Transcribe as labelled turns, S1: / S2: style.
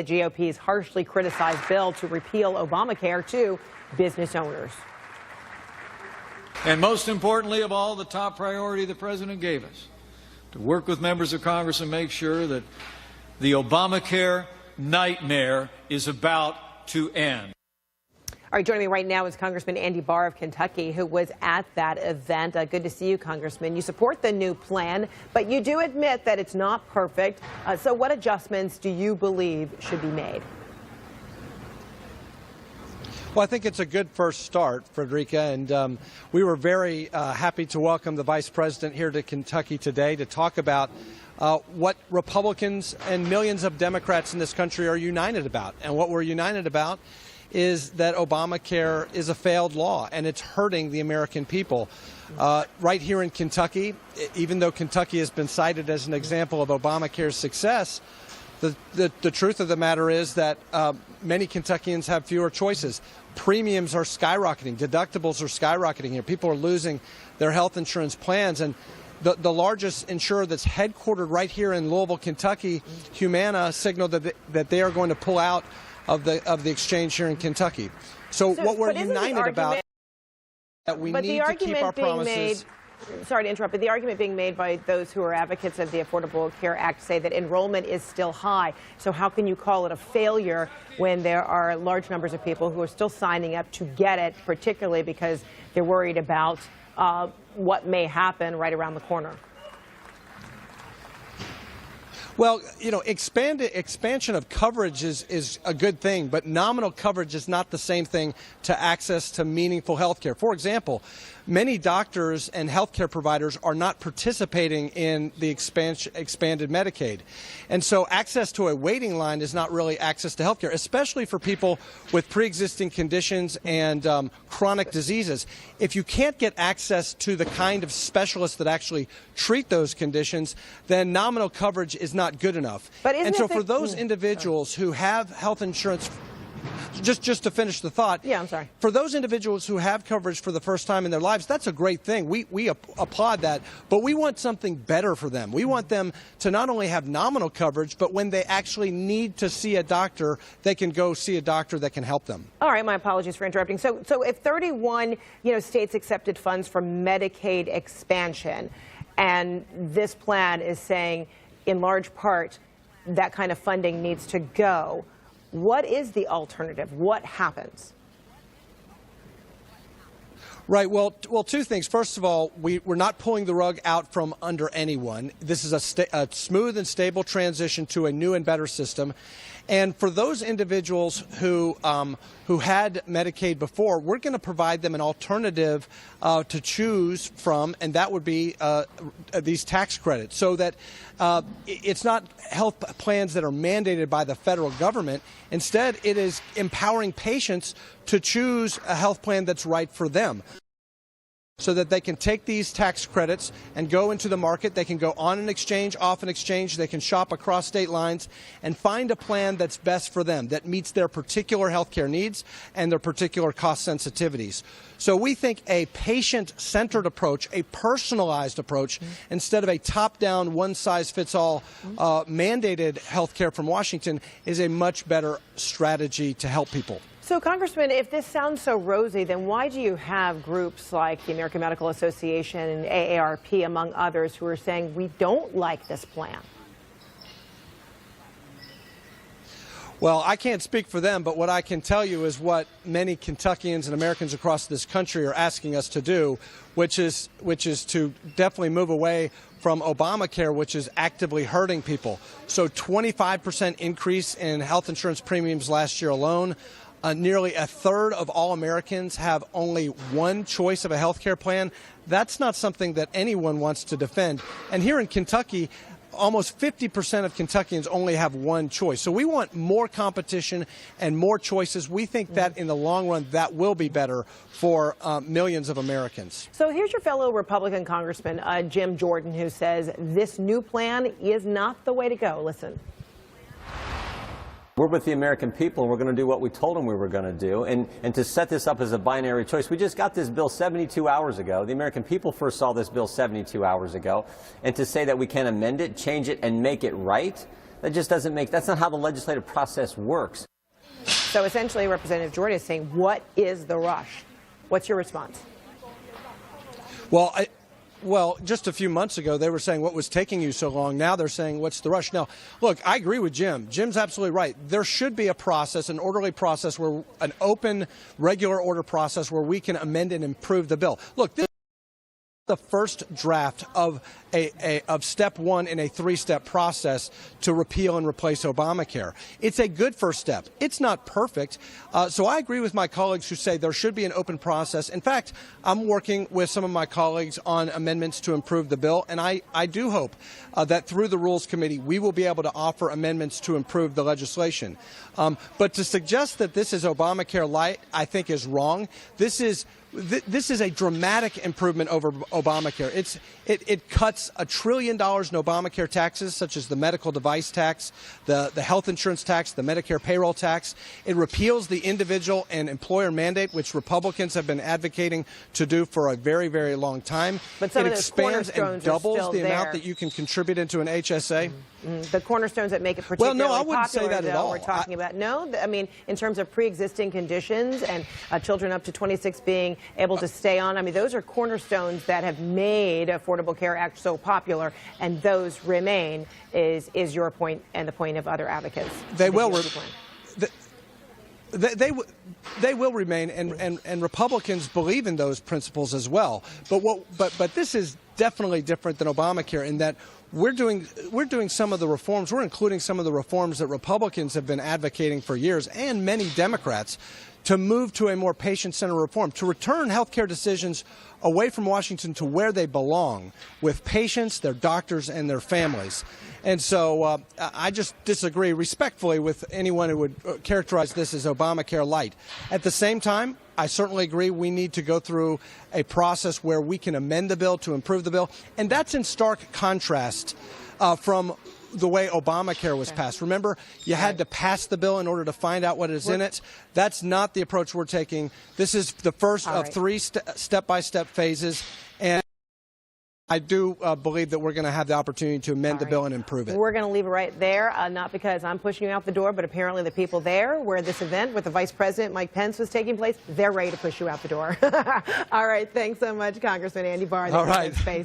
S1: The GOP's harshly criticized bill to repeal Obamacare to business owners.
S2: And most importantly of all, the top priority the President gave us, to work with members of Congress and make sure that the Obamacare nightmare is about to end.
S1: All right, joining me right now is Congressman Andy Barr of Kentucky, who was at that event. Good to see you, Congressman. You support the new plan, but you do admit that it's not perfect. So what adjustments do you believe should be made?
S3: Well, I think it's a good first start, Frederica, and we were very happy to welcome the Vice President here to Kentucky today to talk about what Republicans and millions of Democrats in this country are united about. And what we're united about is that Obamacare is a failed law, and it's hurting the American people. Right here in Kentucky, even though Kentucky has been cited as an example of Obamacare's success, the truth of the matter is that many Kentuckians have fewer choices. Premiums are skyrocketing. Deductibles are skyrocketing here. People are losing their health insurance plans. And the largest insurer that's headquartered right here in Louisville, Kentucky, Humana, signaled that they are going to pull out of the exchange here in Kentucky. So what we're united about is that we need to keep our promises.
S1: Sorry to interrupt, but the argument being made by those who are advocates of the Affordable Care Act say that enrollment is still high. So how can you call it a failure when there are large numbers of people who are still signing up to get it, particularly because they're worried about what may happen right around the corner?
S3: Well, you know, expansion of coverage is a good thing, but nominal coverage is not the same thing to access to meaningful health care. For example, many doctors and health care providers are not participating in the expanded Medicaid. And so access to a waiting line is not really access to health care, especially for people with pre-existing conditions and chronic diseases. If you can't get access to the kind of specialists that actually treat those conditions, then nominal coverage is not good enough. And so for those individuals who have health insurance, just to finish the thought.
S1: Yeah, I'm sorry.
S3: For those individuals who have coverage for the first time in their lives, that's a great thing. We applaud that, but we want something better for them. We want them to not only have nominal coverage, but when they actually need to see a doctor, they can go see a doctor that can help them.
S1: All right, my apologies for interrupting. So if 31, states accepted funds for Medicaid expansion, and this plan is saying, in large part, that kind of funding needs to go, what is the alternative? What happens?
S3: Right. Well, two things. First of all, we're not pulling the rug out from under anyone. This is a smooth and stable transition to a new and better system. And for those individuals who had Medicaid before, we're going to provide them an alternative to choose from, and that would be these tax credits, so that it's not health plans that are mandated by the federal government. Instead, it is empowering patients to choose a health plan that's right for them, so that they can take these tax credits and go into the market. They can go on an exchange, off an exchange. They can shop across state lines and find a plan that's best for them, that meets their particular health care needs and their particular cost sensitivities. So we think a patient-centered approach, a personalized approach, instead of a top-down, one-size-fits-all mandated health care from Washington, is a much better strategy to help people.
S1: So, Congressman, if this sounds so rosy, then why do you have groups like the American Medical Association and AARP, among others, who are saying we don't like this plan?
S3: Well, I can't speak for them, but what I can tell you is what many Kentuckians and Americans across this country are asking us to do, which is to definitely move away from Obamacare, which is actively hurting people. So 25% increase in health insurance premiums last year alone. Nearly a third of all Americans have only one choice of a health care plan. That's not something that anyone wants to defend. And here in Kentucky, almost 50% of Kentuckians only have one choice. So we want more competition and more choices. We think that in the long run, that will be better for millions of Americans.
S1: So here's your fellow Republican Congressman, Jim Jordan, who says this new plan is not the way to go. Listen.
S4: We're with the American people, and we're going to do what we told them we were going to do. And to set this up as a binary choice, we just got this bill 72 hours ago. The American people first saw this bill 72 hours ago. And to say that we can amend it, change it, and make it right, That just doesn't make, that's not how the legislative process works.
S1: So essentially, Representative Jordan is saying, what is the rush? What's your response?
S3: Well, just a few months ago, they were saying, what was taking you so long? Now they're saying, what's the rush? Now, look, I agree with Jim. Jim's absolutely right. There should be a process, an orderly process, where an open, regular order process where we can amend and improve the bill. Look, this is the first draft of step one in a three-step process to repeal and replace Obamacare. It's a good first step. It's not perfect. So I agree with my colleagues who say there should be an open process. In fact, I'm working with some of my colleagues on amendments to improve the bill, and I do hope that through the Rules Committee we will be able to offer amendments to improve the legislation. But to suggest that this is Obamacare light, I think is wrong. This is a dramatic improvement over Obamacare. It cuts $1 trillion in Obamacare taxes, such as the medical device tax, the health insurance tax, the Medicare payroll tax. It repeals the individual and employer mandate, which Republicans have been advocating to do for a very, very long time.
S1: But some
S3: it
S1: of
S3: expands and doubles the amount
S1: there.
S3: that you can contribute into an HSA.
S1: The cornerstones that make it particularly
S3: well, no, I wouldn't
S1: popular,
S3: say that at all.
S1: We're talking about no. I mean, in terms of pre-existing conditions and children up to 26 being able to stay on. I mean, those are cornerstones that have made Affordable Care Act so popular, and those remain. Is your point and the point of other advocates?
S3: They will. They will remain, and Republicans believe in those principles as well. But this is definitely different than Obamacare in that we're doing some of the reforms. We're including some of the reforms that Republicans have been advocating for years, and many Democrats, to move to a more patient-centered reform, to return health care decisions away from Washington to where they belong, with patients, their doctors, and their families. And so I just disagree respectfully with anyone who would characterize this as Obamacare light. At the same time, I certainly agree we need to go through a process where we can amend the bill to improve the bill, and that's in stark contrast from the way Obamacare was passed. Remember, you had to pass the bill in order to find out what is in it. That's not the approach we're taking. This is the first of three step-by-step phases, and I do believe that we're going to have the opportunity to amend the bill and improve it.
S1: We're going to leave it right there, not because I'm pushing you out the door, but apparently the people there where this event with the Vice President Mike Pence was taking place, they're ready to push you out the door. All right, thanks so much, Congressman Andy Barr.
S3: All right.